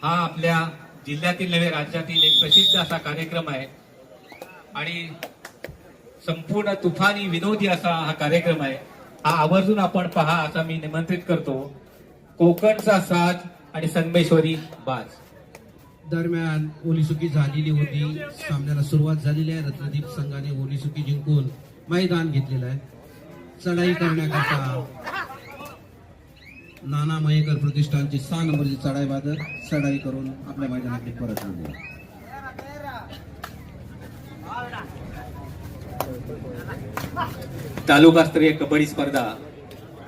हा आपल्या जिल्ह्यातील नव्हे राज्यातील एक प्रसिद्ध असा कार्यक्रम आहे आणि संपूर्ण तुफानी विनोदी असा हा कार्यक्रम आहे। हा आवर्जून आपण पहा असा मी निमंत्रित करतो। कोकणचा साज आणि संगमेश्वरी बाज दरम्यान ओलीसुकी झालेली होती। सामन्याला सुरुवात झालेली आहे। रत्नदीप संघाने ओलीसुकी जिंकून मैदान घेतलेलं आहे। चढाई करण्याकरता नाना मयेकर प्रतिष्ठानची 6 नंबरची चढाई बादर चढाई करून आपल्या मैदानाकडे परत आणले। तालुकास्तरीय कबड्डी स्पर्धा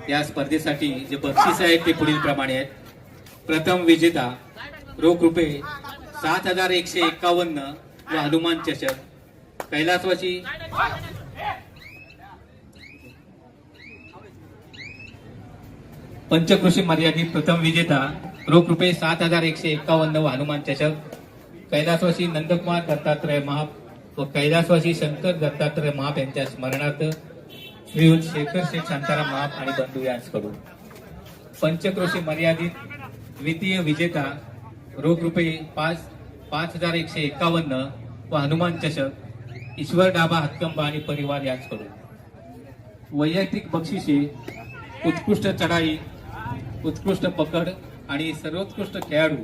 या स्पर्धेसाठी जे बक्षीस आहेत ते पुढील प्रमाणे आहेत। प्रथम विजेता रोख रुपये 7151 व हनुमान चषक। कैलासवासी पंचकृषी मर्यादित प्रथम विजेता रोख रुपये 7151 व हनुमान चषक। कैलासवासी नंदकुमार दत्तात्रय महाप व कैलासवासी शंकर दत्तात्रय महाप यांच्या स्मरणार्थ श्रीयुत शेखर शेठ शांताराम महाप आणि बंधू यांच्याकडून। पंचकृषी मर्यादित द्वितीय विजेता रोख रुपये 5151 व हनुमान चषक ईश्वर डाबा हत्कंबा आणि परिवार यांच्याकडून। वैयक्तिक बक्षिसे उत्कृष्ट चढाई, उत्कृष्ट पकड आणि सर्वोत्कृष्ट खेळाडू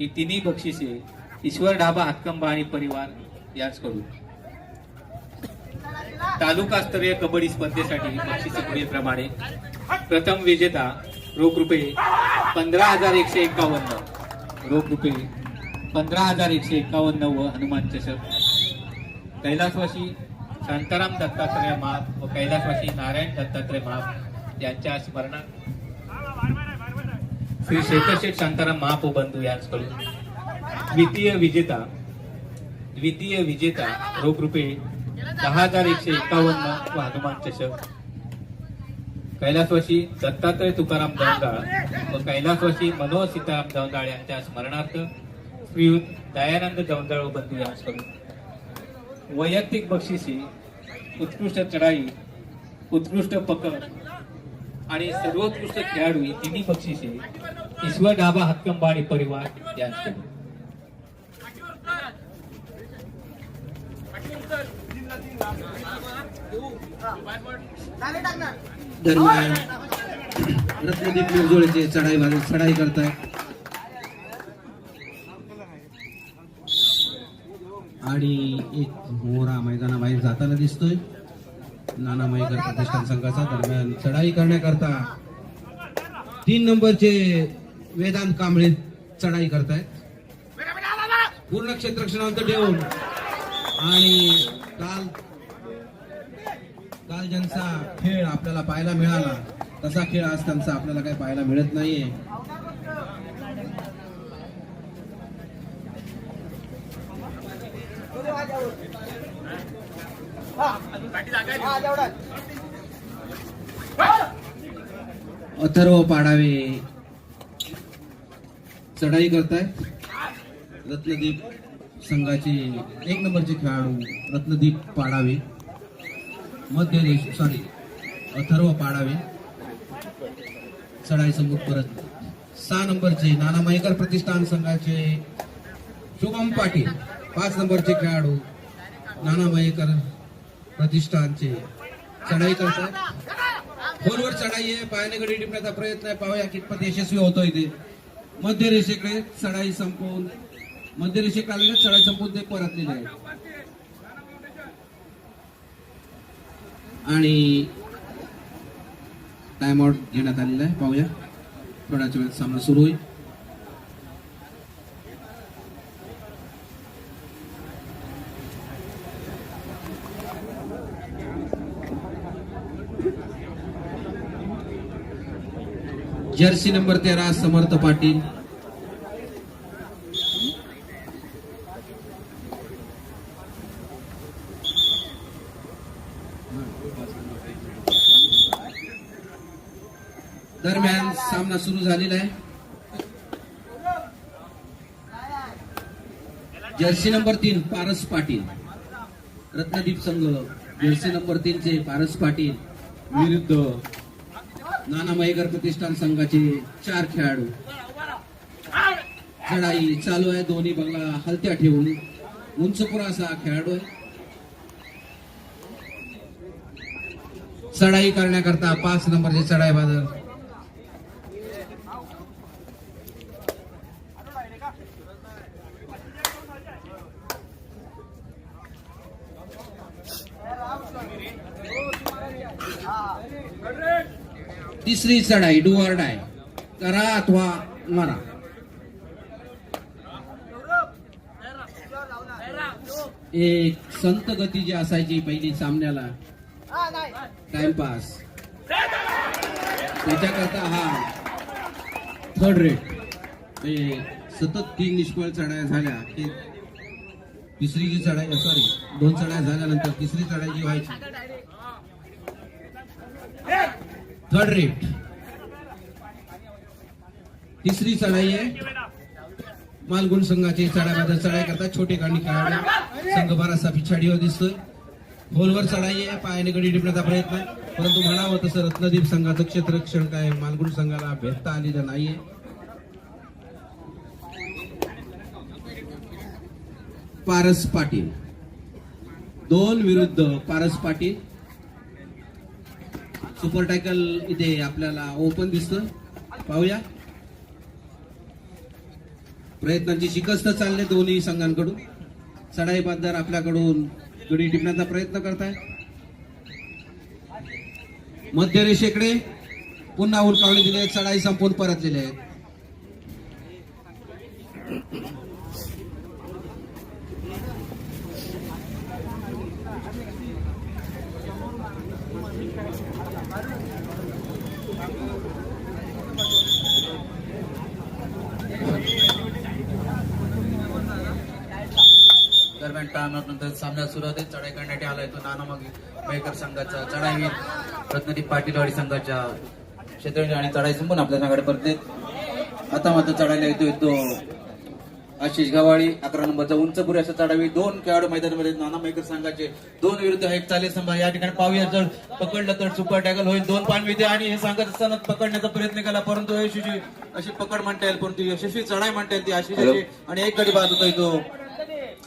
ही तिन्ही बक्षिसे ईश्वर डाबा हत्कंबा आणि परिवार यांच्याकडून। तालुकास्तरीय कबड्डी स्पर्धेसाठी बक्षिसे पुढील प्रमाणे। प्रथम विजेता रोख रुपये 15151 रोख रुपये 15151 व हनुमान चषक। कैलासवासी शांताराम दत्तात्रय महाप व कैलासवासी नारायण दत्तात्रय महाप यांच्या स्मरणार्थ श्री शेखर शेठ शांताराम महाप व बंधू यांच्याकडून। द्वितीय विजेता रोख रुपये 10151 व हनुमान चषक। कैलासवासी दत्तात्रय तुकाराम दौंदाळ व कैलासवासी मनोहर सीताराम दौंदाळ यांच्या स्मरणार्थ श्रीयुत दयानंद दौंदाळ व बंधू यांच्याकडून। वैयक्तिक बक्षिसे उत्कृष्ट चढाई, उत्कृष्ट पकड आणि सर्वोत्कृष्ट खेळाडू ही तिन्ही बक्षिसे ईश्वर डाबा हत्कंबा आणि परिवार यांच्याकडून। दरम्यान रत्नदीप निर्जोळेचे चढाई करताय आणि एक मोहरा मैदानाबाहेर जाताना दिसतोय नाना मयेकर प्रतिष्ठान संघाचा। दरम्यान चढाई करण्याकरता 3 नंबरचे वेदांत कांबळे चढाई करतायत पूर्ण क्षेत्ररक्षणांत ठेवून। आणि काल ज्यांचा खेळ आपल्याला पाहायला मिळाला तसा खेळ आज त्यांचा आपल्याला काही पाहायला मिळत नाहीये। अथर्व पाडावे चढाई करताय। रत्नदीप संघाचे 1 नंबरचे खेळाडू रत्नदीप पाडावे अथर्व पाडावे चढाई संमुख परत। 6 नंबरचे नाना मयेकर प्रतिष्ठान संघाचे शुभम पाटील 5 नंबरचे खेळाडू नाना मयेकर प्रतिष्ठानचे चढाई करतात। खोलवर चढाई आहे, पायाने गडी टिपण्याचा प्रयत्न आहे, पाहूया कितपत यशस्वी होतोय ते। मध्य रेषेकडे चढाई संपवून मध्य रेषेकडे आलेल्या चढाई संपवून ते परतलेले आहे आणि टाइम आउट घेण्यात आलेला आहे। पाहूया थोड्याच वेळात सामना सुरू होईल। जर्सी नंबर 13 समर्थ पाटील दरम्यान सामना सुरू झालेला आहे। जर्सी नंबर 3 पारस पाटील रत्नदीप संघ जर्सी नंबर 3 चे पारस पाटील विरुद्ध नाना मयेकर प्रतिष्ठान संघाचे 4 खेळाडू चढाई चालू आहे. दोन्ही बंगला हलत्या ठेवून उंच पुरासा खेळाडू आहे. चढाई करण्याकरता 5 नंबरचे चढाई बादल तिसरी चढाई डू ऑर डाय, करा अथवा मरा. एक संत गती जी असायची पहिली सामन्याला टाइमपास, त्याच्याकरता हा थर्ड रेट. सतत 3 निष्फळ चढाया झाल्या की तिसरी जी चढाई, सॉरी 2 चढाया झाल्यानंतर तिसरी चढाई जी व्हायची थर्ड रेट. तिसरी चढाई आहे मालगुण संघाचे चढाई चढाई करता छोटे काढणी खेळाडू संघ बराचसा पिछाडीवर दिसतोय. खोलवर चढाई आहे, पायाने गडी टिपण्याचा प्रयत्न, परंतु म्हणावं तसं रत्नदीप संघाचं क्षेत्ररक्षण काय मालगुण संघाला भेटता आलेलं नाहीये. पारस पाटील 2 विरुद्ध पारस पाटील. सुपर टॅकल इथे आपल्याला ओपन दिसतं, पाहूया. प्रयत्नांची शिकस्त चालले दोन्ही संघांकडून. चढाई बाददार आपल्याकडून गडी टिपण्याचा प्रयत्न करताय. मध्यरेषेकडे पुन्हा उलकावणी दिली आहे, चढाई संपून परतलेले आहेत. दरम्यान टाळमळनंतर सामन्यात सुरुवात आहे. चढाई करण्यात आलाय तो नाना मयेकर संघाचा चढाई रत्नदीप पाटीलवाडी संघाच्या क्षेत्र आणि चढाई संपून आपल्या संघाकडे परतले. आता मात्र चढायला येतोय तो आशिष गवाळी 11 नंबरचा उंचपुरी असा चढावी. 2 खेळाडू मैदानामध्ये नाना मयेकर संघाचे 2 विरुद्ध 1 चालेल संभा. या ठिकाणी पाहूया, जर पकडलं तर सुपर टॅकल होईल. 2 पान मिळते आणि हे सांगत असताना पकडण्याचा प्रयत्न केला, परंतु यशस्वी अशी पकड म्हणता येईल, परंतु यशस्वी चढाई म्हणता येईल ती आशिषाची. आणि 1 गडी बाद होतोय तो.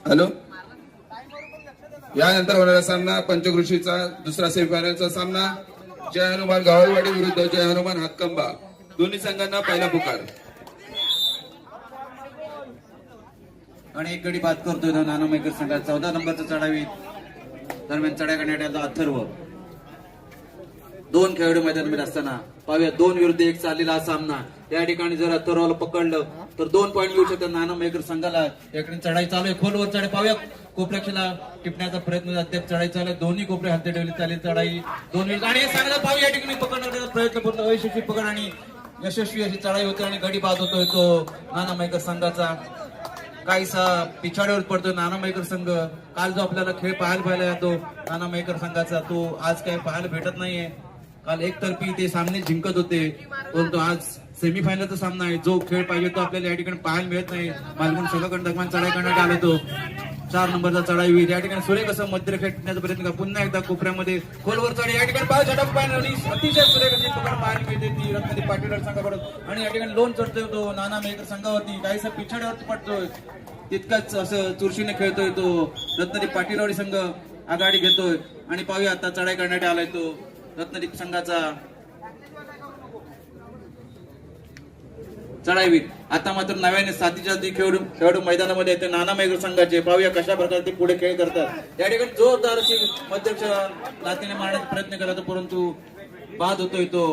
हॅलो, यानंतर होणारा सामना पंचकृषीचा दुसरा सेमीफायनलचा सामना जय हनुमान गावळवाडी विरुद्ध जय हनुमान हातकंबा. दोन्ही संघांना पहिला पुकार. आणि 1 गडी बाद करतोय तो नाना मयेकर संघात. 14 नंबरचा चढावी दरम्यान चढाई करण्यात आला अथर्व. 2 खेळाडू मैदानामध्ये असताना पाहूया 2 विरुद्ध 1 चाललेला हा सामना. या ठिकाणी जर अथर्वला पकडलं तर 2 पॉईंट मिळू शकतात नाना मयेकर संघाला. या ठिकाणी चढाई चालू आहे, खोलवर चढाई पाहूया. कोपऱ्याला टिपण्याचा प्रयत्न अद्याप चढाई चालू आहे. दोन्ही कोपरे हत्ते ठेवले चालेल चढाई 2 विरुद्ध. आणि हे सांगायला पाहूया या ठिकाणी पकडण्याचा प्रयत्न करतो, अयशस्वी पकड आणि यशस्वी अशी चढाई होते आणि गडी बाद होतोय तो नाना मयेकर संघाचा. काहीसा पिछाडीवर पडतोय नाना मयेकर संघ. काल जो आपल्याला खेळ पाहायला येतो नाना मयेकर संघाचा, तो आज काही पाहायला भेटत नाहीये. काल एकतर्फी ते सामने जिंकत होते, परंतु आज सेमीफायनलचा सामना आहे. जो खेळ पाहिजे तो आपल्याला या ठिकाणी पाहायला मिळत नाही. मालगुण संघाकडून दरम्यान चढाई करण्यात आला तो 4 नंबरचा चढाई होईल. या ठिकाणी सुरेख असं मध्य खेळण्याचा प्रयत्न करा. पुन्हा एकदा कोपऱ्यामध्ये खोलवर चढाई. या ठिकाणी पाय झटक पाहिजे, अतिशय सुरेख अशी पकड पाहायला मिळते ती रत्नदीप पाटील संघाकडून. आणि या ठिकाणी लोन चढतोय तो नाना मयेकर संघावरती, काहीसा पिछाड्यावरती पडतोय. तितकाच असं चुरशीने खेळतोय तो रत्नदीप पाटीलवाडी संघ. आघाडी घेतोय आणि पाहूया आता चढाई करण्यात आलाय तो रत्नदीप संघाचा चढाईवीर. आता मात्र नव्याने साथीच्या खेळाडू मैदानामध्ये येते नाना मयेकर संघाचे. पाहूया कशा प्रकारे ते पुढे खेळ करतात. या ठिकाणी जोरदार अशी मध्यक्ष लातीने मारण्याचा प्रयत्न केला, परंतु बाद होतोय तो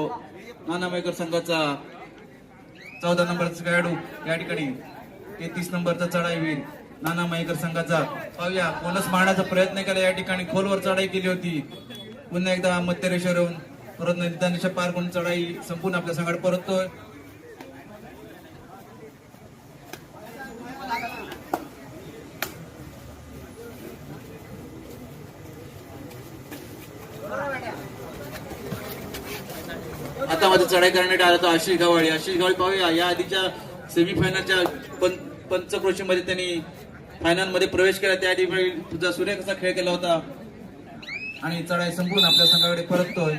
नाना मयेकर संघाचा 14 नंबरचा खेळाडू. या ठिकाणी 33 नंबरचा चढाईवीर नाना मयेकर संघाचा. पाहूया बोनस मारण्याचा प्रयत्न केला, या ठिकाणी खोलवर चढाई केली होती. पुन्हा एकदा मध्य रेषेवर येऊन परत निदानिशा पार करून चढाई संपूर्ण आपल्या संघात परततोय. आता मध्ये चढाई करण्यात आला तो आशिष गवाळी. आशिष गवाळी पाहूया या आधीच्या सेमीफायनलच्या पंचक्रोशीमध्ये त्यांनी फायनल मध्ये प्रवेश केला. त्या ठिकाणी तुझा सुरेख असा खेळ केला होता आणि चढाई संपूर्ण आपल्या संघाकडे परततोय.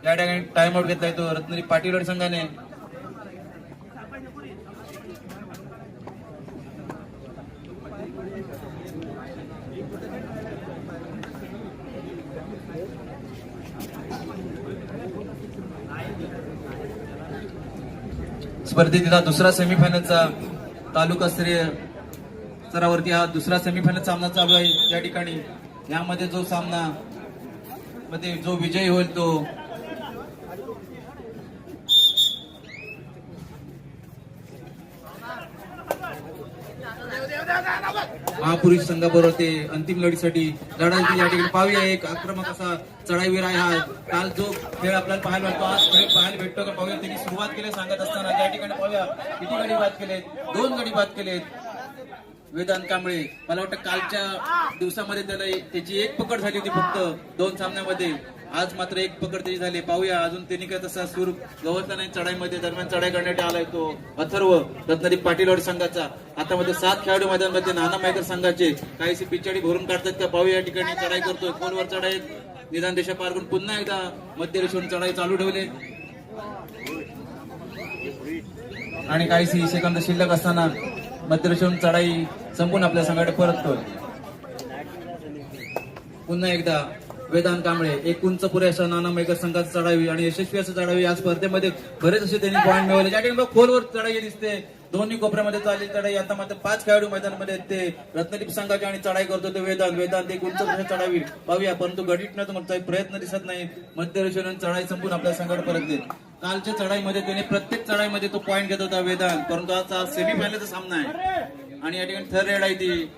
या ठिकाणी टाइम आउट घेतलाय तो रत्नदीप पाटीलवाडी संघाने. स्पर्धेतील दुसरा सेमीफायनलचा तालुकास्तरीय स्तरावरती हा दुसरा सेमीफायनल सामना चालू आहे या ठिकाणी. यामध्ये जो सामना मध्ये जो विजयी होईल तो महापुरुष संघाबरोबर ते अंतिम लढीसाठी लढाई या ठिकाणी पाहूया. एक आक्रमक असा चढाईवीर आहे हा. काल जो खेळ आपल्याला पाहायला मिळतो आज खेळ पाहायला भेटतो का पाहूया. त्यांनी सुरुवात केली सांगत असताना त्या ठिकाणी पाहूया किती गडी बाद केले. 2 गडी बाद केलेत वेदांत कांबळे. मला वाटतं कालच्या दिवसामध्ये त्याची एक पकड झाली होती फक्त 2 सामन्यामध्ये. आज मात्र एक पकड त्याची झाली. पाहूया अजून त्यांनी काय तसा सूर गवसला नाही चढाईमध्ये. दरम्यान चढाई करण्यात आलाय तो अथर्व रत्नागिरी पाटीलवाडी संघाचा. आता मध्ये 7 खेळाडू मैदानामध्ये नाना मायकर संघाचे काहीशी पिछाडी भरून काढतात का पाहूया. या ठिकाणी चढाई करतोय खोलवर चढाई निदान देशा पार करून पुन्हा एकदा मध्य रेषेवरून चढाई चालू ठेवले आणि काहीशी सेकंद शिल्लक असताना मध्य रेषेवरून चढाई संपून आपल्या संघाकडे परततोय. पुन्हा एकदा वेदांत कांबळे एक उंच पुरेशा नाना मेकर संघात चढावी आणि यशस्वी असं चढावी. या स्पर्धेमध्ये बरेच असे त्यांनी पॉईंट मिळवले. ज्या ठिकाणी खोलवर चढाई दिसते दोन्ही कोपऱ्यामध्ये चालली चढाई. आता मात्र 5 खेळाडू मैदानामध्ये ते रत्नदीप संघाचे आणि चढाई करतो ते वेदांत एक उंच पुरेशा चढावी पाहूया. परंतु गडीटण्याचा प्रयत्न दिसत नाही. मध्य रेषेवरून चढाई संपून आपल्या संघाकडे परतले. कालच्या चढाईमध्ये त्याने प्रत्येक चढाईमध्ये तो पॉईंट घेत होता वेदांत. परंतु आज सेमीफायनलचा सामना आहे आणि या ठिकाणी थर्ड रेड आहे ती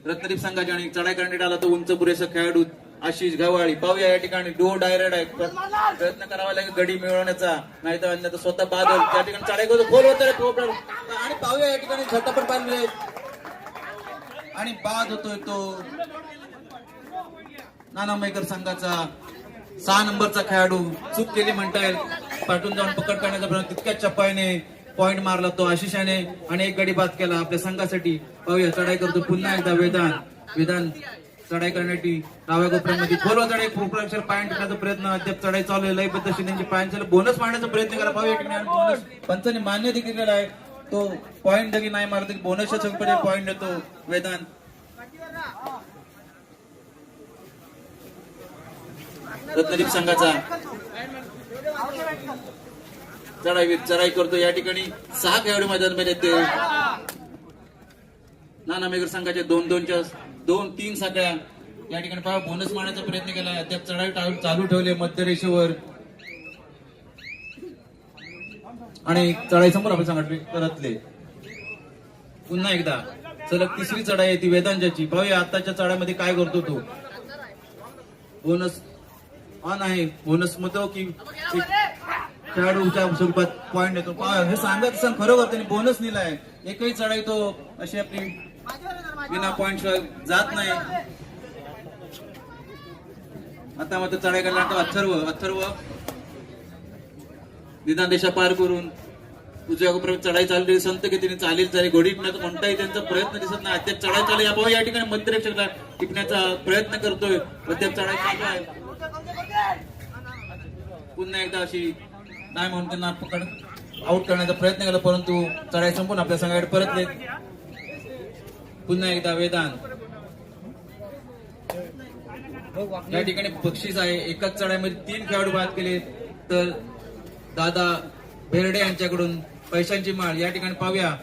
रत्नदीप संघाची आणि चढाई करण्यात आला तो उंच पुरेसा खेळाडू आशिष गव्हाळी. पाहूया या ठिकाणी डो डायरेक्ट आहे. प्रयत्न करावा लागेल गडी मिळवण्याचा नाहीतर स्वतः बादल त्या ठिकाणी चढाई करतो खोल होत आणि पाहूया या ठिकाणी झटपट पाहिजे आणि बाद होतोय तो नाना मेकर संघाचा 6 नंबरचा खेळाडू. चूक केली म्हणता येईल. पाठून जाऊन पकड करण्याचा प्रयत्न तितक्याच चप्पाने पॉइंट मारला तो आशिषाने आणि एक गडी बाद केला आपल्या संघासाठी. पाहूया चढाई करतो पुन्हा एकदा वेदांत चढाई करण्यासाठी डाव्या कोपऱ्यामध्ये खोलवर चढाई कोपऱ्यावर पॉईंट करण्याचा प्रयत्न अद्याप चढाई चालू आहे. लयबद्ध त्यांची पॉईंट बोनस मारण्याचा प्रयत्न करा पाहूया ठिकाणी बोनस पंचांनी मान्य देखील केलेला आहे. तो पॉईंट देखील नाही मारत बोनसच्या संपत्ती पॉईंट देतो वेदांत. रत्नदीप संघाचा चढाई करतो. या ठिकाणी 6 खेळाडू मैदानामध्ये ते नाना मेकर संघाचे 2-3 सगळ्या या ठिकाणी पहा बोनस मारण्याचा प्रयत्न केला. अद्याप चढाई चालू ठेवले मध्य रेषेवर आणि चढाई समोर आपण संघटने परतले. पुन्हा एकदा सलग 3री चढाई आहे ती वेदांताची. पाहूया आताच्या चढाईमध्ये काय करतो तो. बोनस ऑन आहे. बोनस मतो की खेळाडूच्या स्वरूपात पॉईंट देतो. हे सांगत खरोखर त्यांनी बोनस दिलाय. एकही चढाई तो अशी आपली बिना पॉईंट शिवाय जात नाही. आता मात्र चढाई करण्याचा अथर्व निदान देशा पार करून उजव्या कोपऱ्यात चढाई चालली. संत गतीने चालेल घोडीटण्याचा कोणताही त्यांचा प्रयत्न दिसत नाही. अद्याप चढाई चालू आहे. या ठिकाणी मध्य रेषेला टिपण्याचा प्रयत्न करतोय. अद्याप चढाई चालू आहे. पुन्हा एकदा अशी नाही म्हणून त्यांना पकड आउट करण्याचा प्रयत्न केला परंतु चढाई संपून आपल्या संघाकडे परतले. पुन्हा एकदा वेदांत या ठिकाणी बक्षीस आहे. एकाच चढाईमध्ये 3 खेळाडू बाद केले तर दादा बेर्डे यांच्याकडून पैशांची माळ. या ठिकाणी पाहूया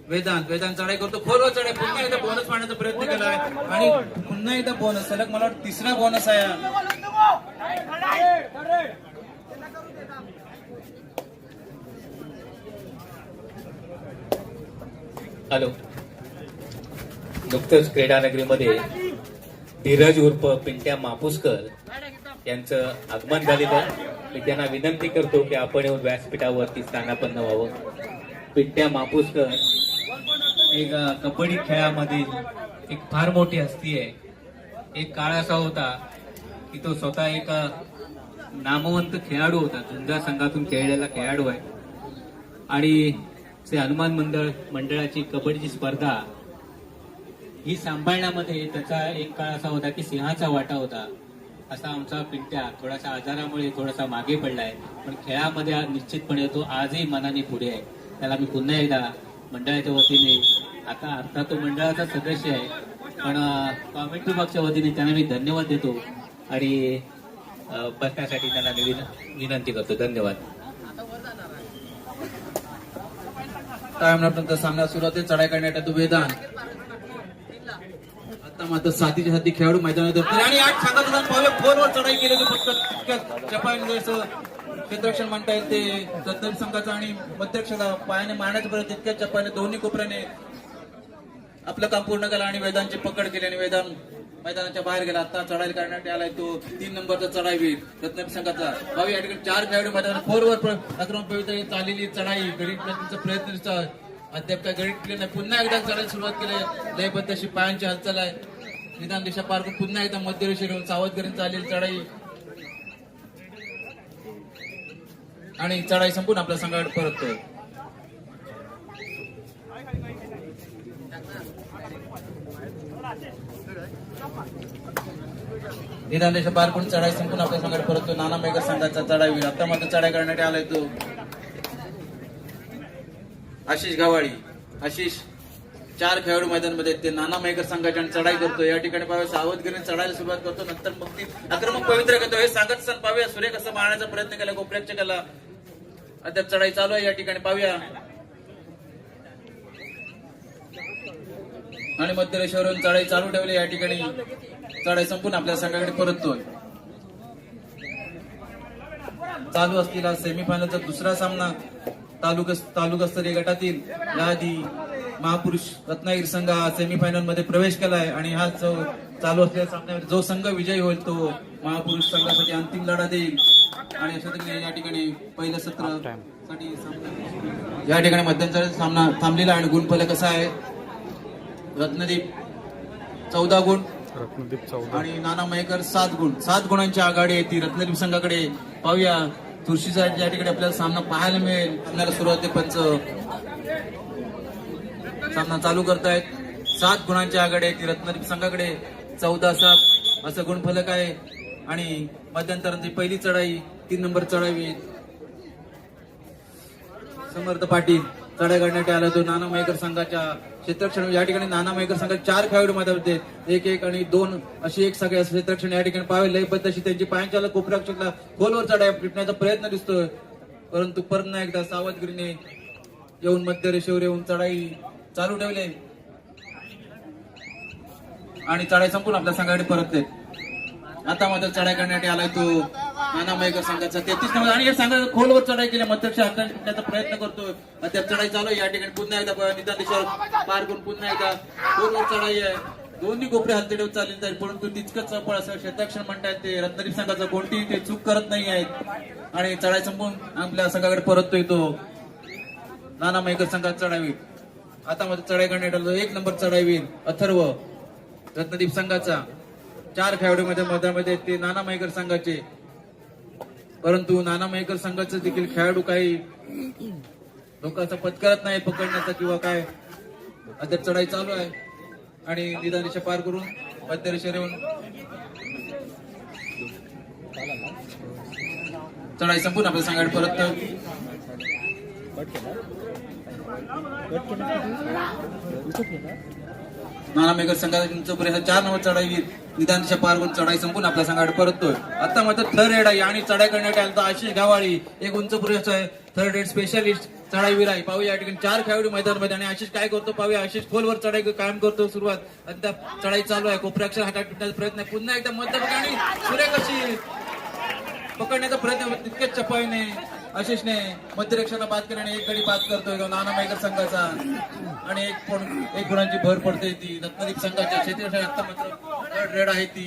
वेदांत चढाई करतो खोलवर चढाई. पुन्हा एकदा बोनस मारण्याचा प्रयत्न केला आहे आणि पुन्हा एकदा बोनस सलग मला वाटतं 3रा बोनस आहे. हॅलो. नुकतंच क्रीडानगरीमध्ये धीरज उर्फ पिंट्या मापुसकर यांचं आगमन झालेलं आहे. मी त्यांना विनंती करतो की आपण येऊन व्यासपीठावरती स्थानापन्न व्हावं. पिंट्या मापुसकर एक कबड्डी खेळामधील एक फार मोठी हस्ती आहे. एक काळ असा होता की तो स्वतः एक नामवंत खेळाडू होता. झुंजार संघातून खेळलेला खेळाडू आहे आणि ते हनुमान मंडळाची कबड्डीची स्पर्धा ही सांभाळण्यामध्ये त्याचा एक काळ असा होता की सिंहाचा वाटा होता. असा आमचा पिंट्या थोडासा आजारामुळे थोडासा मागे पडलाय पण खेळामध्ये निश्चितपणे तो आजही मनाने पुढे आहे. त्याला मी पुन्हा एकदा मंडळाच्या वतीने आता अर्थात तो मंडळाचा सदस्य आहे पण कॉमेंट्री बॉक्सच्या वतीने त्यांना मी धन्यवाद देतो आणि बसण्यासाठी त्यांना विनंती करतो. धन्यवाद. टाइमनंतर सामना सुरुवात आहे. चढाई करण्यात वेदांत आता मात्र साथीच्या साथी खेळाडू मैदानात उतरले आणि आठ सांगायचं पावले फोनवर चढाई केलेली फक्त चपाईने जसं क्षेत्ररक्षण म्हणता येईल ते रत्नागिरी संघाचा आणि मध्यक्षला पायाने मारण्याचा प्रयत्न तितक्या चपाईने दोन्ही कोपऱ्याने आपलं काम पूर्ण केलं आणि वेदांची पकड केली आणि वेदांत मैदानाच्या बाहेर गेला. आता चढाई करण्यात आलाय तो 3 नंबरचा चढाईवीर रत्नागिरी संघाचा भावी. या ठिकाणी 4 खेळाडू मैदानात फोरवर आक्रमक पवित्र चाललेली चढाई गणित प्रयत्न अद्याप काय गणित केले नाही. पुन्हा एकदा चढायला सुरुवात केली. लयबद्ध अशी पायांची हालचाल आहे. निदान दिशा पार करून पुन्हा एकदा मध्यरेषेवर येऊन सावधगिरीने चाललेली चढाई आणि चढाई संपून आपल्या संघाकडे परततोय. निदान दिशा पार करून चढाई संपून आपल्या संघाकडे परततोय. नाना मेघर संघाचा चढाईवीर आता मात्र चढाई करण्यात आलाय तो आशिष गावाळी. आशिष 4 खेळाडू मैदानामध्ये ते नाना मेघर संघाच्या चढाई करतो. या ठिकाणी पाहूया सावधगिरीने चढायला सुरुवात करतो. नंतर मग ती आक्रमक पवित्र करतो. हे सांगत असताना पाहूया सूर्य कसं मारण्याचा प्रयत्न केला गोप्रेक्षकाला. अद्याप चढाई चालू आहे. या ठिकाणी पाहूया आणि मध्यरेषेवरून चढाई चालू ठेवली. या ठिकाणी चढाई संपून आपल्या संघाकडे परततोय. चालू असलेला सेमीफायनलचा दुसरा सामना तालुकास्तरीय गटातील याआधी महापुरुष रत्नागिरी संघ हा सेमीफायनल मध्ये प्रवेश केलाय आणि हा चालू असलेल्या सामन्यामध्ये जो संघ विजयी होईल तो महापुरुष संघासाठी अंतिम लढा देईल. आणि अशा तऱ्हेने या ठिकाणी पहिल्या सत्रासाठी या ठिकाणी मध्यंतराचा सामना थांबलेला आणि गुणफलक कसा आहे. रत्नदीप 14 गुण आणि नाना मयेकर 7 गुण. 7 गुणांची आघाडी आहे ती रत्नदीप संघाकडे. पाहूया तुळशीचा या ठिकाणी आपल्याला सामना पाहायला मिळेल. सामन्याला सुरुवात पंच सामना चालू करतायत. 7 गुणांची आघाडी आहे ती रत्नदीप संघाकडे. 14-7 असं गुणफलक आहे आणि मध्यंतरांची पहिली चढाई 3 नंबर चढावी समर्थ पाटील चढाई करण्यात आला तो नाना मयेकर संघाच्या क्षेत्ररक्षण. या ठिकाणी नाना मयेकर संघात 4 खेळाडू मध्ये 1-1 आणि 2 अशी एक सगळ्या क्षेत्ररक्षण या ठिकाणी पाहावे. लयबद्ध अशी त्यांची पायांच्या कोपऱ्याक्षकला खोलवर चढाई टिपण्याचा प्रयत्न दिसतोय परंतु परत एकदा सावधगिरीने येऊन मध्यरेषेवर येऊन चढाई चालू ठेवले आणि चढाई संपून आपल्या संघाकडे परतले. आता मात्र चढाई करण्यात आलाय तो नाना मयेकर संघाचा 33 नंबर आणि या संघाचा खोलवर चढाई केली. मध्यक्ष हाताळण्याचा प्रयत्न करतोय. अद्याप चढाई चालू आहे. या ठिकाणी पुन्हा एकदा निदान दिशेवर पार करून पुन्हा एकदा खोलवर चढाई आहे. दोन्ही कोपरे हलते ठेवून चालले जाईल परंतु तितकंच चपळ असं क्षेत्ररक्षण म्हणतात ते रत्नागिरी संघाचा कोणतीही ते चूक करत नाही आहेत आणि चढाई संपून आपल्या संघाकडे परततोय तो नाना मयेकर संघाचा चढाईवीर. आता मात्र चढाई करण्यात आलो 1 नंबर चढाईवीर अथर्व रत्नदीप संघाचा. 4 खेळाडू मैदानामध्ये ते नाना मयेकर संघाचे परंतु नाना मयेकर संघाचे देखील खेळाडू काही लोकांचा पत्करत नाही पकडण्याचा किंवा काय. अद्याप चढाई चालू आहे आणि निदान रेषा पार करून मध्यरेषेवर येऊन चढाई संपून आपल्या संघाकडे परत नाना मेघर संघाचा 4 नंबर चढाई निदान दिशा पार करून चढाई संपून आपल्या संघाकडे परततोय. आता मात्र थर्ड रेड आहे आणि चढाई करण्यात आला आशिष गावाळी एक उंच पुरुष आहे. थर्ड रेड स्पेशलिस्ट चढाईवीर आहे. पाहूया या ठिकाणी 4 खेळाडू मैदानामध्ये आणि आशिष काय करतो पाहूया. आशिष खोलवर चढाई कायम करतो. सुरुवात अद्याप चढाई चालू आहे. कोपऱ्याक्षर हातात टिपण्याचा प्रयत्न पुन्हा एकदा मध्यभागी सुरेख अशी पकडण्याचा प्रयत्न तितक्याच चपाईने आशिषने मध्यरेषेला बाद केल्याने एक गडी बाद करतोय नाना मयेकर संघाचा आणि एक गुणांची भर पडते ती रत्नदीप संघाच्या क्षेत्रात. आता मात्र थर्ड रेड आहे ती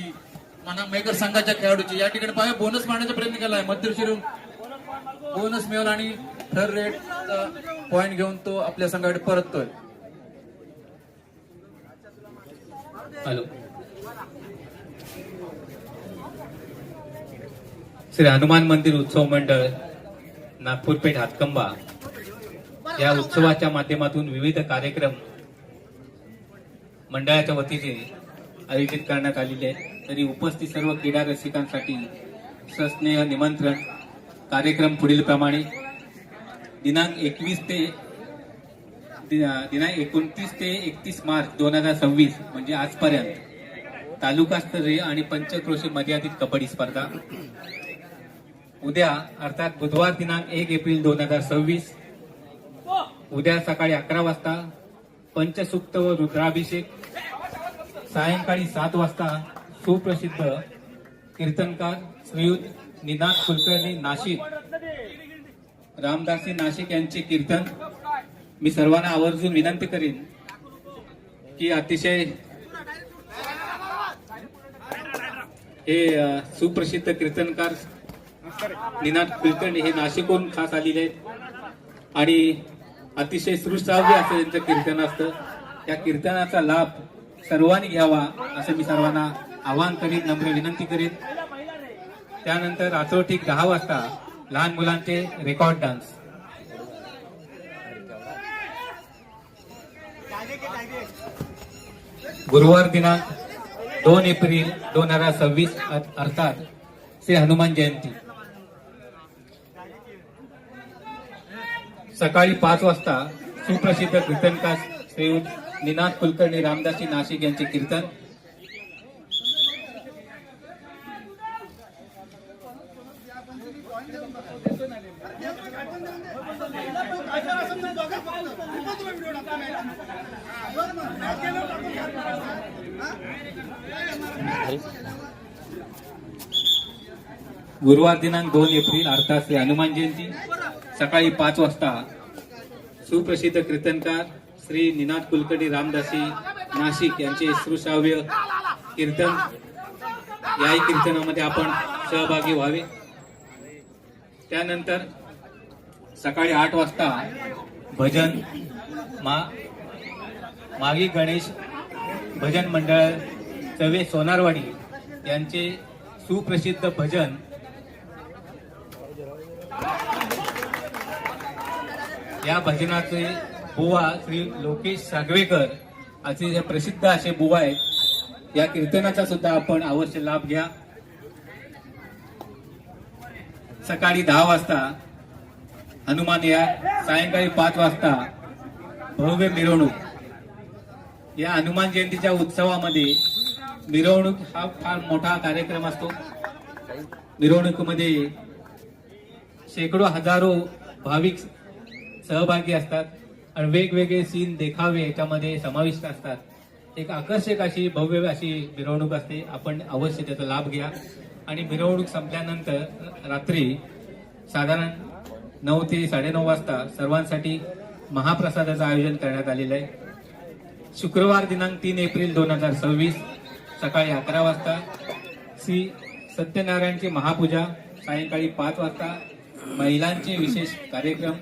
नाना मयेकर संघाच्या खेळाडूची. या ठिकाणी पाहूया बोनस मारण्याचा प्रयत्न केलाय. मध्यरेषेवरून बोनस मिळवला आणि थर्ड रेड पॉइंट घेऊन तो आपल्या संघाकडे परततोय. हॅलो श्री हनुमान मंदिर उत्सव मंडळ नागपूर पेठ हातकंबा या उत्सवाच्या माध्यमातून विविध कार्यक्रम मंडळाच्या वतीने आयोजित करण्यात आलेले आहेत. तरी उपस्थित सर्व क्रीडा रसिकांसाठी सस्नेह निमंत्रण. कार्यक्रम पुढील प्रमाणे दिनांक 29 ते 31 मार्च 2026 म्हणजे आजपर्यंत तालुकास्तरीय आणि पंचक्रोशी मर्यादित कबड्डी स्पर्धा. उद्या अर्थात बुधवार दिनांक 1 एप्रिल 2026 उद्या सकाळी 11 वाजता पंचसूक्त व रुद्राभिषेक, सायंकाळी 7 वाजता सुप्रसिद्ध कीर्तनकार श्रीयुत निनाद कुलकर्णी नाशिक, रामदासी नाशिक यांचे कीर्तन. मी सर्वांना आवर्जून विनंती करीन की अतिशय हे सुप्रसिद्ध कीर्तनकार निनाद कुलकर्णी हे नाशिकहून खास आलेले आहेत आणि अतिशय सुश्राव्य असं त्यांचं कीर्तन असतं. त्या कीर्तनाचा लाभ सर्वांनी घ्यावा असं मी सर्वांना आवाहन करीन, नम्र विनंती करीन. त्यानंतर रात्र ठीक 10 वाजता लहान मुलांचे रेकॉर्ड डान्स. गुरुवार दिनांक 2 एप्रिल 2026 अर्थात श्री हनुमान जयंती. सकाळी 5 वाजता सुप्रसिद्ध कीर्तनकार श्रीयुत निनाद कुलकर्णी रामदासी नाशिक यांचे कीर्तन. गुरुवार दिनांक 2 एप्रिल अर्थात श्री हनुमान जयंती. सकाळी 5 वाजता सुप्रसिद्ध कीर्तनकार श्री निनाद कुलकर्णी रामदासी नाशिक यांचे सुश्राव्य कीर्तन. याही कीर्तनामध्ये आपण सहभागी व्हावे. त्यानंतर सकाळी 8 वाजता भजन मागी गणेश भजन मंडळ चवे सोनारवाडी यांचे सुप्रसिद्ध भजन. या भजनाचे बुवा श्री लोकेश सागवेकर अतिशय प्रसिद्ध असे बुवा आहेत. या कीर्तनाचा सुद्धा आपण अवश्य लाभ घ्या. सकाळी 10 वाजता हनुमान या, सायंकाळी 5 वाजता भव्य मिरवणूक. या हनुमान जयंतीच्या उत्सवामध्ये मिरवणूक हा फार मोठा कार्यक्रम असतो. मिरवणुकीमध्ये शेकडो हजारो भाविक सहभागी असतात आणि वेगवेगळे सीन देखावे याच्यामध्ये समाविष्ट असतात. एक आकर्षक अशी भव्य अशी मिरवणूक असते. आपण अवश्य त्याचा लाभ घ्या. आणि मिरवणूक संपल्यानंतर रात्री साधारण 9 ते 9:30 वाजता सर्वांसाठी महाप्रसादाचं आयोजन करण्यात आलेलं आहे. शुक्रवार दिनांक 3 एप्रिल 2026 सकाळी 11 वाजता श्री सत्यनारायणची महापूजा. सायंकाळी 5 वाजता महिलांचे विशेष कार्यक्रम.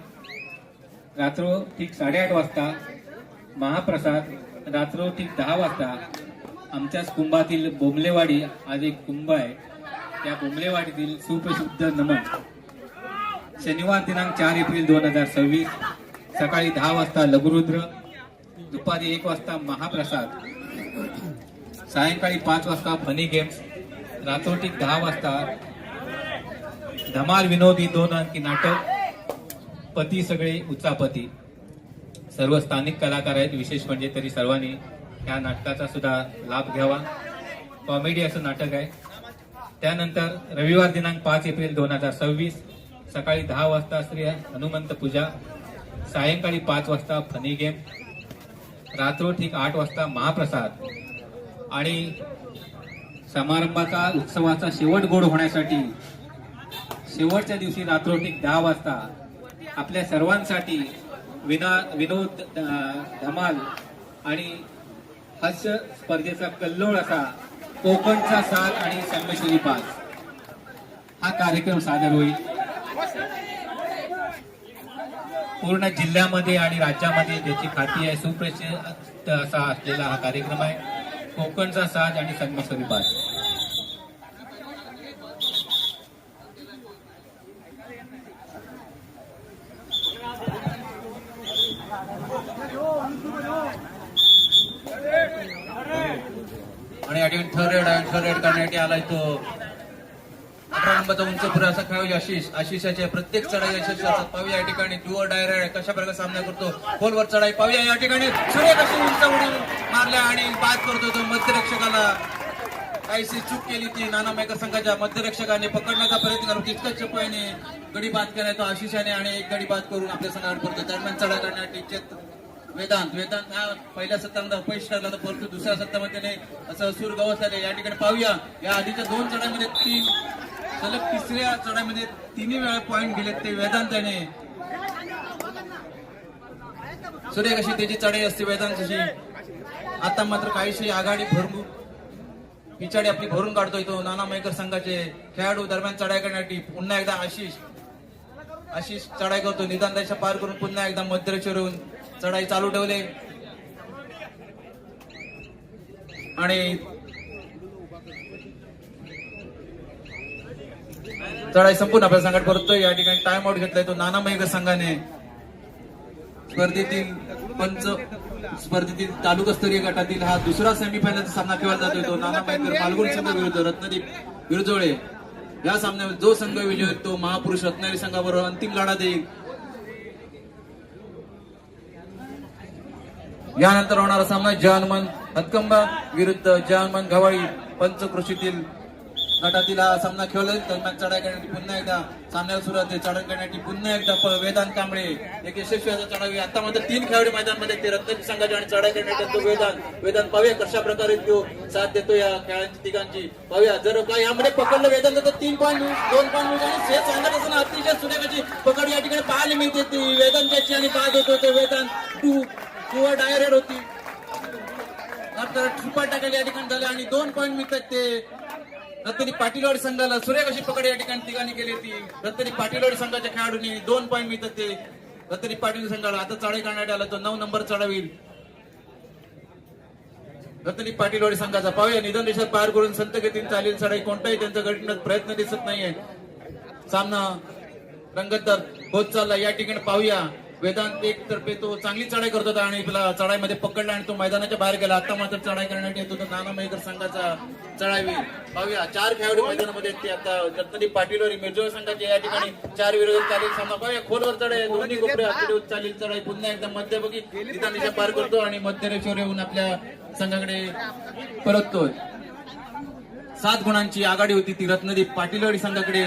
रात्र ठीक 8:30 वाजता महाप्रसाद. रात्र ठीक 10 वाजता आमच्याच कुंभातील बोमलेवाडी, आज एक कुंभ आहे त्या बोमलेवाडीतील सुप्रसिद्ध नमन. शनिवार दिनांक 4 एप्रिल 2026 सकाळी 10 वाजता लघुरुद्र. दुपारी 1 वाजता महाप्रसाद. सायंकाळी 5 वाजता फनी गेम्स. रात्रोटीक 10 वाजता धमाल विनोदी 2 अंकी नाटक पती सगळे उचापती. सर्व स्थानिक कलाकार आहेत. विशेष म्हणजे तरी सर्वांनी या नाटकाचा सुद्धा लाभ घ्यावा. कॉमेडी असं नाटक आहे. त्यानंतर रविवार दिनांक 5 एप्रिल 2026 सकाळी 10 वाजता श्री हनुमंत पूजा. सायंकाळी 5 वाजता फनी गेम. रात्र ठीक 8 वाजता महाप्रसाद. आणि समारंभाचा उत्सवाचा शेवट गोड होण्यासाठी शेवटच्या दिवशी रात्र ठीक 10 वाजता आपल्या सर्वांसाठी विनोद धमाल आणि हास्य स्पर्धेचा कल्लोळ असा कोकणचा साज आणि संगमेश्वरी पास हा कार्यक्रम सादर होईल. पूर्ण जिल्ह्यामध्ये आणि राज्यामध्ये त्याची ख्याती आहे. सुप्रसिद्ध असा असलेला हा कार्यक्रम आहे. कोकणचा साज आणि संगमेश्वरी पास. आणि या ठिकाणी थर्ड रेड करण्यासाठी आलाय तो 18 नंबरचा उंचपुरे असा खेळाडू आशिषाच्या प्रत्येक चढाई यशस्वी पाहूया. या ठिकाणी डुअर डायरेक्ट कशा प्रकारे सामना करतो. खोलवर चढाई पाहूया. या ठिकाणी सूर्य कशी उंच उडी मारल्या आणि बाद करतो तो मध्यरक्षकाला. काहीशी चूक केली ती नाना मयेकर संघाच्या मध्यरक्षकाने पकडण्याचा प्रयत्न करून तितकंच चपळीने गडी बाद केला तो आशिषाने आणि एक गडी बाद करून आपल्या संघावर परत दरम्यान चढा करण्यासाठी वेदांत हा पहिल्या सत्रामध्ये अपयश ठरला तर परंतु दुसऱ्या सत्रामध्ये त्याने असं सूर गवसले. या ठिकाणी पाहूया या आधीच्या 2 चढाईमध्ये 3 सलग तिसऱ्या चढाईमध्ये 3 वेळा पॉईंट गेलेत ते वेदांताने. सूर्य कशी त्याची चढाई असते वेदांतची. आता मात्र काहीशी आघाडी भरपूर पिछाडी आपली भरून काढतोय तो नाना मयेकर संघाचे खेळाडू. दरम्यान चढाई करण्यासाठी पुन्हा एकदा आशिष चढाई करतो. निदान रेषा पार करून पुन्हा एकदा मध्यरेषेवर येऊन चढाई चालू ठेवले आणि चढाई संपूर्ण आपल्या संघात परतोय. या ठिकाणी टाइम आउट घेतलाय तो नाना मयेकर संघाने. स्पर्धेतील तालुकास्तरीय गटातील हा दुसरा सेमीफायनलचा सामना खेळला जातोय तो नाना मयेकर मालगुण संघ विरुद्ध रत्नदीप विरजोळे. या सामन्यात जो संघ विजय होईल तो महापुरुष रत्नागिरी संघाबरोबर अंतिम लढा देईल. यानंतर होणारा सामना जय हनुमान हतकंबा विरुद्ध जय हनुमान गव्हाळी पंचकृषीतील गटातील हा सामना खेळला. दरम्यान चढाई करण्यासाठी पुन्हा एकदा सामन्याला सुरुवात आहे. चढाई करण्यासाठी पुन्हा एकदा वेदांत कांबळे एक यशस्वी असा चढावी. आता मात्र 3 खेळाडू मैदानामध्ये ते रत्नागिरी संघाचे आणि चढाई करण्यासाठी तो वेदांत पाहूया कशा प्रकारे तो साथ देतो या खेळांची तिघांची. पाहूया जर काय यामध्ये पकडलं वेदांत तर 3 पॉईंट 2 पॉईंट आणि हे सांगत असताना अतिशय सुरेखाची पकड या ठिकाणी पाहायला मिळते ती वेदांताची आणि बाद होतो ते वेदांत 2 डायरेक्ट होती. नंतर छुपा टाकायला या ठिकाणी झालं आणि 2 पॉईंट मिळतात ते रत्नागिरी पाटीलवाडी संघाला. सुरेख अशी पकड या ठिकाणी तिघांनी केली होती. रत्नागिरी पाटीलवाडी संघाच्या खेळाडूंनी 2 पॉईंट मिळतात ते रत्नागिरी पाटील संघाला. आता चढाई करण्यात आला तो 9 नंबर चढावील रत्नागिरी पाटीलवाडी संघाचा. पाहूया निधन देशात पार करून संत गतीने चालेल चढाई. कोणताही त्यांचा घडण्यात प्रयत्न दिसत नाहीये. सामना रंगतदार होत चालला. या ठिकाणी पाहूया वेदांत एक तर्फे तो चांगली चढाई करत होता आणि तुला चढाईमध्ये पकडला आणि तो मैदानाच्या बाहेर गेला. आता मात्र चढाई करण्यासाठी येतो तो नाना मयेकर संघाचा चढावी. पाहूया 4 खेळाडू मैदानामध्ये ते आता रत्नागिरी पाटीलवाडी मिरजोळ संघाचे या ठिकाणी 4 विरोधात चालेल सामना. पाहूया खोलवर चढाई दोन्ही कोपरे आकडे चालेल चढाई. पुन्हा एकदा मध्यभागी निदान दिशा पार करतो आणि मध्यरेषेवर येऊन आपल्या संघाकडे परततोय. 7 गुणांची आघाडी होती ती रत्नागिरी पाटीलवाडी संघाकडे.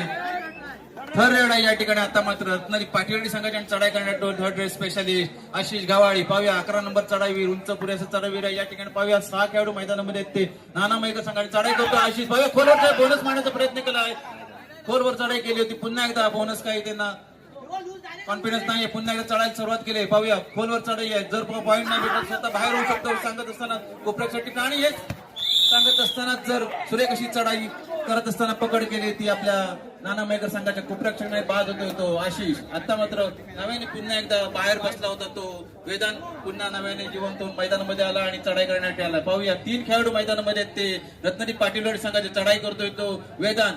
थर्ड रेड आहे या ठिकाणी. आता मात्र रत्नागिरी पाटीलवाडी संघाच्या चढाई करण्यात थर्ड रेड स्पेशालिस्ट आशिष गावाळी. पाहूया 11 नंबर चढावीर उंच पुरेसा चढावीर आहे या ठिकाणी. पाहूया 6 खेळाडू मैदानामध्ये ते नाना मयेकर संघाने चढाई करतो. आशिष पाहूया खोलवर बोनस मारण्याचा प्रयत्न केला आहे. खोलवर चढाई केली होती. पुन्हा एकदा बोनस काही त्यांना कॉन्फिडन्स नाही. पुन्हा एकदा चढायला सुरुवात केली. पाहूया खोलवर चढाई आहे. जर पॉईंट नाही भेटत स्वतः बाहेर होऊ शकतो सांगत असताना कोपऱ्यासाठी आणि हेच सांगत असताना जर सुरेख अशी चढाई करत असताना पकड केली ती आपल्या नाना मयेकर संघाच्या कोपऱ्याक्षणाने बाद होतोय तो आशिष. आता मात्र नव्याने पुन्हा एकदा बाहेर बसला होता तो वेदांत. पुन्हा नव्याने जिवंत मैदानामध्ये आला आणि चढाई करण्यात आला. पाहूया 3 खेळाडू मैदानामध्ये ते रत्नागिरी पाटीलवाडी संघाची चढाई करतोय तो वेदांत.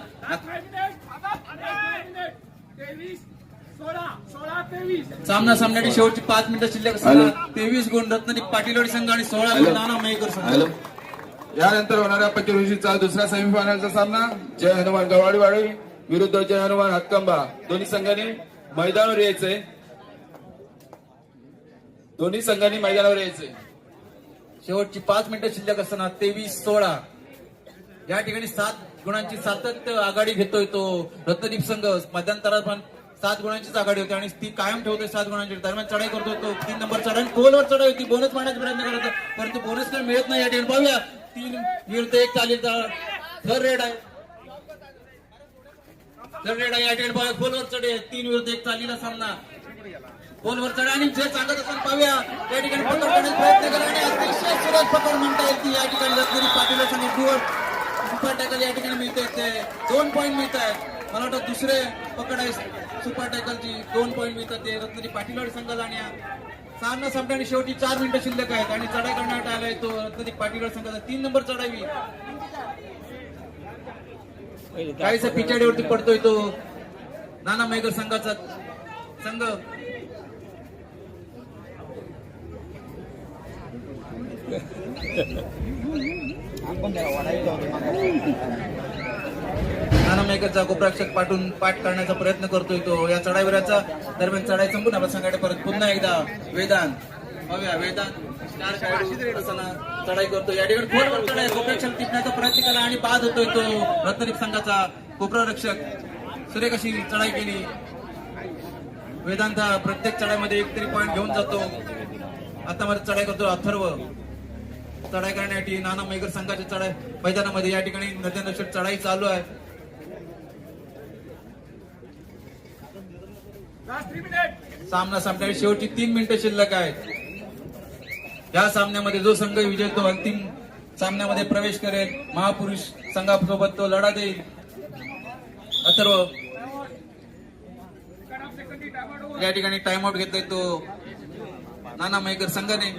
सामन्याची शेवटची 5 मिनिटं शिल्लक असताना 23 गुण रत्नागिरी पाटीलवाडी संघ आणि 16 गुण नाना मयेकर संघ. यानंतर होणाऱ्या पंचकृषीचा दुसरा सेमीफायनलचा सामना जय हनुमान गव्हाळीवाडी विरुद्ध जय हनुमान हातकंबा. दोन्ही संघांनी मैदानावर यायचंय. शेवटची 5 मिनिटं शिल्लक असताना 23-16 या ठिकाणी 7 गुणांची सातत्य आघाडी घेतोय तो रत्नदीप संघ. मध्यंतरात पण 7 गुणांचीच आघाडी होती आणि ती कायम ठेवतोय 7 गुणांची. दरम्यान चढाई करतोय तो 3 नंबर चढाई. खोलवर चढाई होती. बोनस मारण्याचा प्रयत्न करत परंतु बोनस काही मिळत नाही या ठिकाणी. पाहूया 3 विरुद्ध 1 चालेल. थर्ड रेड आहे या ठिकाणी. पाहूया खोलवर चढे 3 विरुद्ध 1 चालीला सामना. खोलवर चढा आणि जे सांगत असताना पाहूया या ठिकाणी पकड करण्याचा प्रयत्न केला आणि अतिशय सुरेख पकड म्हणता येईल ती या ठिकाणी रत्नागिरी पाटील सुपर टॅकल या ठिकाणी मिळते ते 2 पॉईंट मिळत आहेत. मला वाटतं दुसरे पकड आहे सुपर टॅकलची. 2 पॉईंट मिळतात ते रत्नागिरी पाटीलवाडी संघाला. आणि सामना संपण्याने शेवटी 4 मिनिटं शिल्लक आहेत आणि चढाई करण्यात आलाय तो रत्नागिरी पाटीलवाडी संघाचा 3 नंबर चढावी. काहीसा पिछाडीवरती पडतोय तो नाना मयेकर संघाचा संघ. नाना मयेकरचा कोपराक्षक पाठ करण्याचा प्रयत्न करतोय तो या चढाईवरचा. दरम्यान चढाई संपूर्ण आपण संघाकडे परत पुन्हा एकदा वेदांत. पाहूया वेदांत चार खेळाडू असताना चढाई करतो. या ठिकाणी खोलवर चढाई कोपरक्षक टिपण्याचा प्रयत्न केला आणि बाद होतोय तो रत्नदीप संघाचा कोपरा रक्षक. सुरेख अशी चढाई केली. वेदांत प्रत्येक चढाईमध्ये एक तरी पॉईंट घेऊन जातो. आता मध्ये चढाई करतो अथर्व. चढाई करण्यासाठी नाना मयेकर संघाच्या चढाई मैदानामध्ये या ठिकाणी नद्यानक्षर चढाई चालू आहे. सामना संपण्याची शेवटची 3 मिनिटं शिल्लक आहेत. या सामन्यामध्ये जो संघ विजय तो अंतिम सामन्यामध्ये प्रवेश करेल. महापुरुष संघासोबत तो लढा देईल. अथर्व या ठिकाणी टाइम आउट घेतोय तो नाना मयेकर संघाने.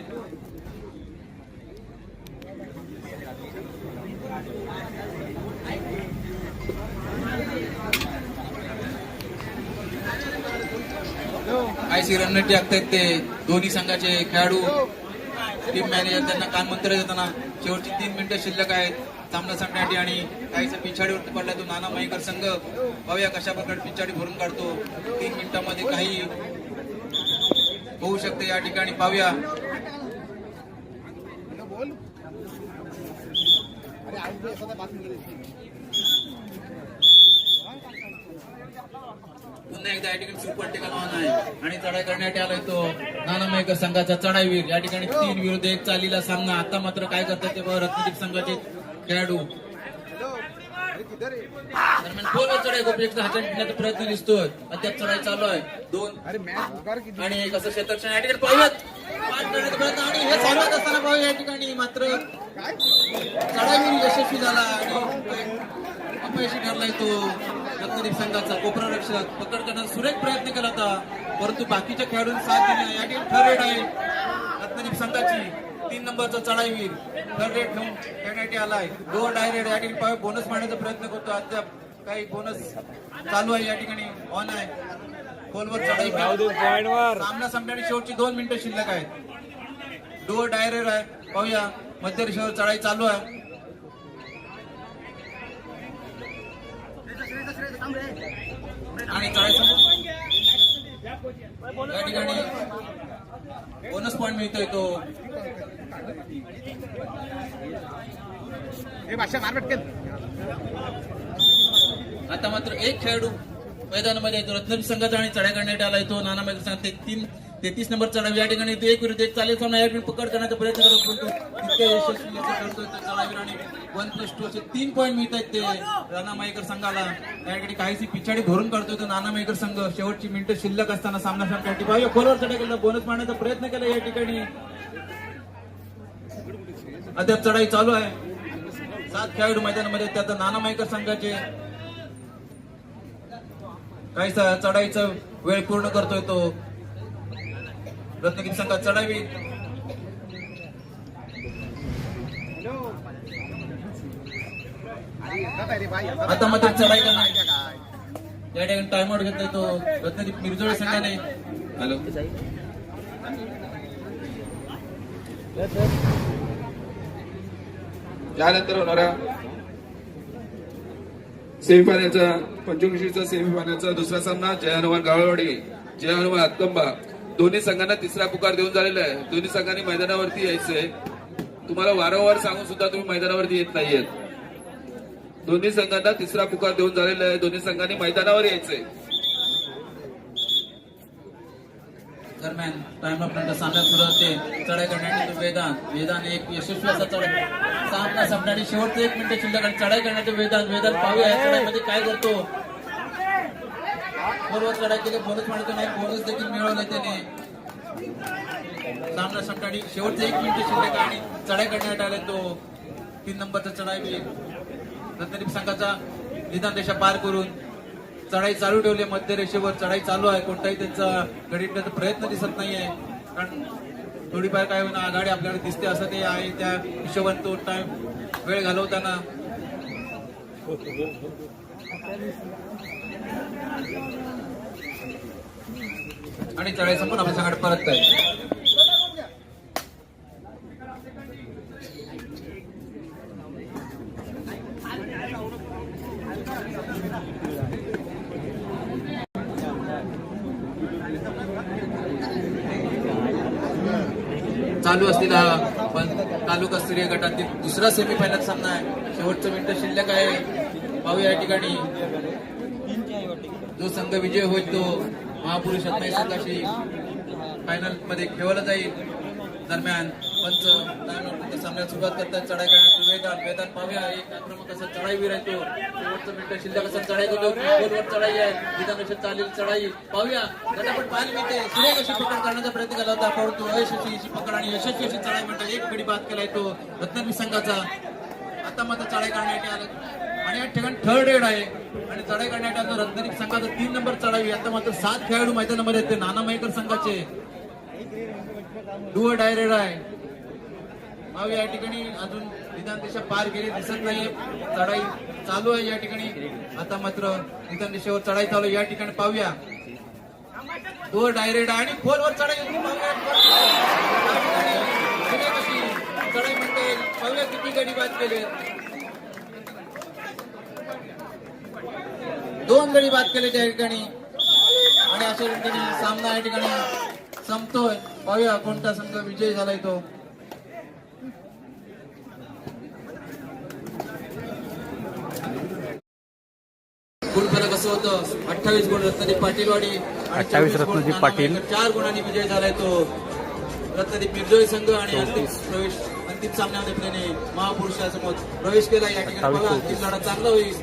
आयसी रणनीती आखतायत ते दोन्ही संघाचे खेळाडू. टीम मॅनेजर त्यांना कानमंत्र देताना शेवटची 3 मिनिटं शिल्लक आहेत सामना संपण्यासाठी आणि काहीसा पिछाडीवरती पडला तो नाना मयेकर संघ. पाहूया कशा प्रकारे पिछाडी भरून काढतो. 3 मिनिटांमध्ये काही होऊ शकते या ठिकाणी. पाहूया पुन्हा एकदा या ठिकाणी सुपरटेकल ऑन आहे आणि चढाई करण्यात आलाय तो नाना मयेकर संघाचा चढाईवीर. या ठिकाणी 3 विरुद्ध 1 चाललेला सामना. आता मात्र काय करतात ते रत्नदीप संघाचे खेळाडू. दरम्यान खोलवर चढाई गोपीच्या हातात घेण्याचा प्रयत्न दिसतोय. अद्याप चढाई चालू आहे. 2 आणि 1 असं क्षेत्ररक्षण या ठिकाणी पाहूयात. पास करण्याचा प्रयत्न आणि हे सांगत असताना पाहूया या ठिकाणी मात्र चढाईवीर यशस्वी झाला आणि अपयशी ठरलाय तो रत्नदीप संघाचा कोपरा रक्षक. पकड करण्याचा सुरेख प्रयत्न केला होता परंतु बाकीच्या खेळाडूंनी साथ दिली. या ठिकाणी थर्ड रेड आहे रत्नदीप संघाची. 3 नंबरचा चढाईवीर थर्ड रेड घेऊन खेळण्यासाठी आलाय. 2 डायरेक्ट या ठिकाणी बोनस मारण्याचा प्रयत्न करतो. अद्याप काही बोनस चालू आहे या ठिकाणी ऑन आहे. खोलवर चढाई सामना संपण्याची शेवटची 2 मिनिटं शिल्लक आहेत. 2 डायरेक्ट आहे. पाहूया मध्य रेषेवर चढाई चालू आहे. आणि या ठिकाणी बोनस पॉइंट मिळतोय तो आता मात्र 1 खेळाडू मैदानामध्ये येतो रत्नदीप संघाचा आणि चढाई करण्यात आलाय तो नाना मयेकर संघ. 33 नंबर चढावी. या ठिकाणी तो 1 विरुद्ध 1 चालेल सामना या ठिकाणी पकड करण्याचा प्रयत्न करतो परंतु तितक्या यशस्वी करतोय तो चढावीर आणि 1+2 असे 3 पॉईंट मिळत आहेत ते नाना मयेकर संघाला. या ठिकाणी काहीशी पिछाडी धरून काढतोय तो नाना मयेकर संघ. शेवटची मिनिटं शिल्लक असताना सामना संपण्यासाठी पाहूया खोलवर चढाई केला. बोनस मारण्याचा प्रयत्न केला या ठिकाणी. अद्याप चढाई चालू आहे. 7 खेळाडू मैदानामध्ये त्यात नाना मयेकर संघाचे काहीसा चढाईचा वेळ पूर्ण करतोय तो रत्नगिरी संघात चढावी. आता मात्र चढाई करणार या ठिकाणी टाइम आउट घेतोय तो रत्नदीप मिरजोळे संघाने. हॅलो यानंतर होणारा सेमीफायनलचा पंचकृषीचा सेमीफायनलचा दुसरा सामना जय हनुमान गावळवाडी जय हनुमान हातकंबा. दोन्ही संघांना तिसरा पुकार देऊन झालेला आहे. दोन्ही संघांनी मैदानावरती यायचंय. तुम्हाला वारंवार सांगून सुद्धा तुम्ही मैदानावरती येत नाहीयेत. दोन्ही संघांना तिसरा पुकार देऊन झालेला आहे. दोन्ही संघांनी मैदानावर यायचंय. दरम्यान टाइम ऑफ नंतर सामन्यात सुरू होते. चढाई करण्यासाठी वेदांत एक यशस्वी असा चढाई सामना संपण्यासाठी शेवटचं 1 मिनिट शिल्लक आणि चढाई करण्याचे वेदांत पाहूया या चढाईमध्ये काय करतो. बरोबर चढाई केली. बोनस मारतो नाही. बोनस देखील मिळवलं त्याने. सामना संपण्यासाठी शेवटचे 1 मिनिट शिल्लक आणि चढाई करण्यात आले तो 3 नंबरचा चढाई रत्नदीप संघाचा निदान रेषा पार करून चढाई चालू ठेवली. मध्य रेषेवर चढाई चालू आहे. कोणताही त्यांचा गडीण्याचा प्रयत्न दिसत नाहीये कारण थोडीफार काय होईना आघाडी आपल्याला दिसते असं ते आहे. त्या हिशोबाने तो टाइम वेळ घालवताना आणि चढाई संपून आपल्या संघात परत आहे. चालू असलेला पण तालुकास्तरीय गटातील दुसरा सेमीफायनल सामना आहे. शेवटचं मिनिट शिल्लक आहे. पाहूया या ठिकाणी जो संघ विजय होईल तो महापुरुष रत्नागिरी संघाशी फायनल मध्ये खेळवला जाईल. दरम्यान पंच त्या सामन्यात सुरुवात करतात. चढाई करण्याचं मैदान पाहूया. एक आक्रमक असा चढाईवीर आहे तो. शेवटचं मिनिट शिल्लक असा चढाई करतो. गोलवर चढाई आहे. विधानपरिषद चालेल चढाई पाहूया. गटापट पाहायला मिळते. सुरेख अशी पकड करण्याचा प्रयत्न केला होता परंतु अयशस्वी अशी पकड आणि यशस्वी अशी चढाई म्हणतात. एक गडी बाद केलाय तो रत्नागिरी संघाचा. आता मात्र चढाई करण्यात आलं आणि या ठिकाणी थर्ड एड आहे आणि चढाई करण्यात आलं रत्नागिरी संघाचा 3 नंबर चढाई. आता मात्र 7 खेळाडू मैदानामध्ये आहेत. नाना मयेकर संघाचे डुअर डायरेड आहे. पाहूया या ठिकाणी अजून निदान दिशा पार केली दिसत नाहीये. चढाई चालू आहे या ठिकाणी. आता मात्र निदान दिशेवर चढाई चालू आहे. या ठिकाणी पाहूया डुअर डायरेड आहे आणि खोलवर चढाई होती. पाहूया कशी चढाई म्हणते. पाहूया किती गडी बाद केले. 2 गडी बाद केले त्या ठिकाणी आणि अशा ठिकाणी सामना या ठिकाणी संपतोय. पाहूया कोणता संघ विजय झालाय तो. गुणफलक कसं होतं 28 गुण रत्नदीप पाटीलवाडी आणि 28 रत्नदीप पाटील. 4 गुणांनी विजय झालाय तो रत्नदीप मिरजोई संघ आणि अंतिम सामन्यामध्ये आपल्याने महापुरुषासमोर प्रवेश केला. या ठिकाणी बघा लढा चांगला होईल.